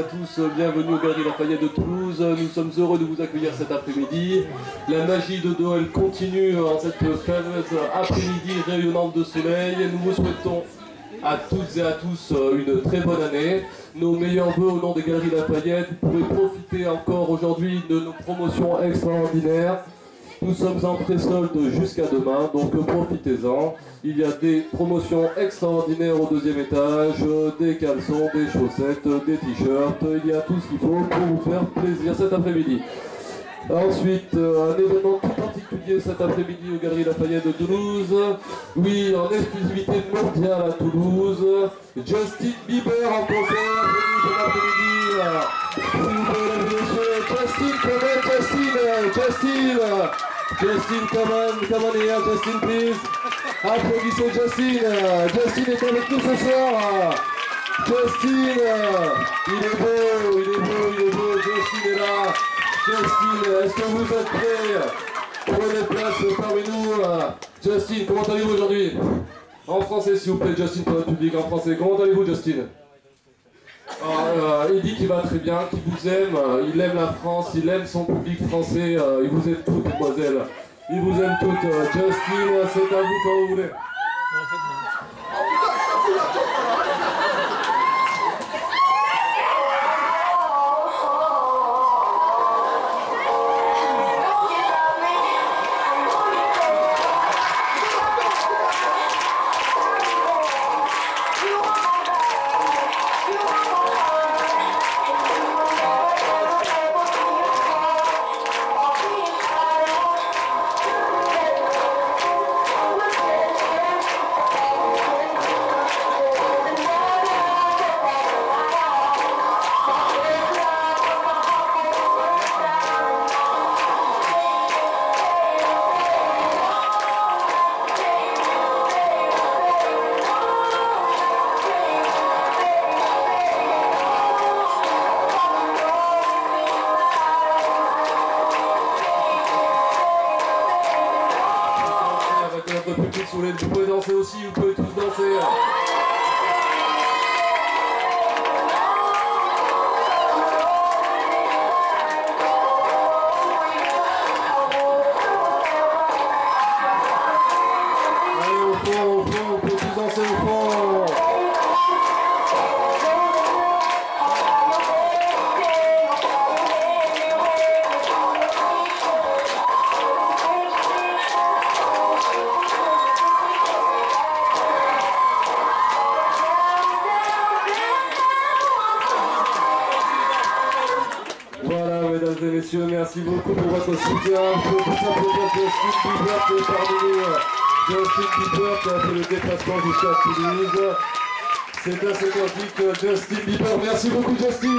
à tous, bienvenue aux Galeries Lafayette de Toulouse. Nous sommes heureux de vous accueillir cet après-midi. La magie de Noël continue en cette fameuse après-midi rayonnante de soleil. Nous vous souhaitons à toutes et à tous une très bonne année. Nos meilleurs vœux au nom des Galeries Lafayette. Vous pouvez profiter encore aujourd'hui de nos promotions extraordinaires. Nous sommes en pré-solde jusqu'à demain, donc profitez-en. Il y a des promotions extraordinaires au deuxième étage, des caleçons, des chaussettes, des t-shirts. Il y a tout ce qu'il faut pour vous faire plaisir cet après-midi. Ensuite, un événement tout particulier cet après-midi aux Galeries Lafayette de Toulouse. Oui, en exclusivité mondiale à Toulouse. Justin Bieber en concert cet après-midi. S'il vous plaît, messieurs. Justin, come on here, Justin, please. Applaudissez Justin. Justin est avec nous ce soir. Justin, il est beau, Justin est là. Justin, est-ce que vous êtes prêts? Prenez place parmi nous. Justin, comment allez-vous aujourd'hui? En français, s'il vous plaît, Justin, pour le public en français. Comment allez-vous, Justin? Il dit qu'il va très bien, qu'il vous aime, il aime la France, il aime son public français, il vous aime toutes, mesdemoiselles. Il vous aime toutes. Justin, c'est à vous quand vous voulez. Vous pouvez danser aussi, vous pouvez tous danser. Allez au fond, vous pouvez tous danser au fond. Mesdames et messieurs, merci beaucoup pour votre soutien. Je peux tout simplement Justin Bieber qui est parmi nous. Justin Bieber qui a fait le déplacement jusqu'à Toulouse. C'est à cette heure que Justin Bieber. Merci beaucoup Justin.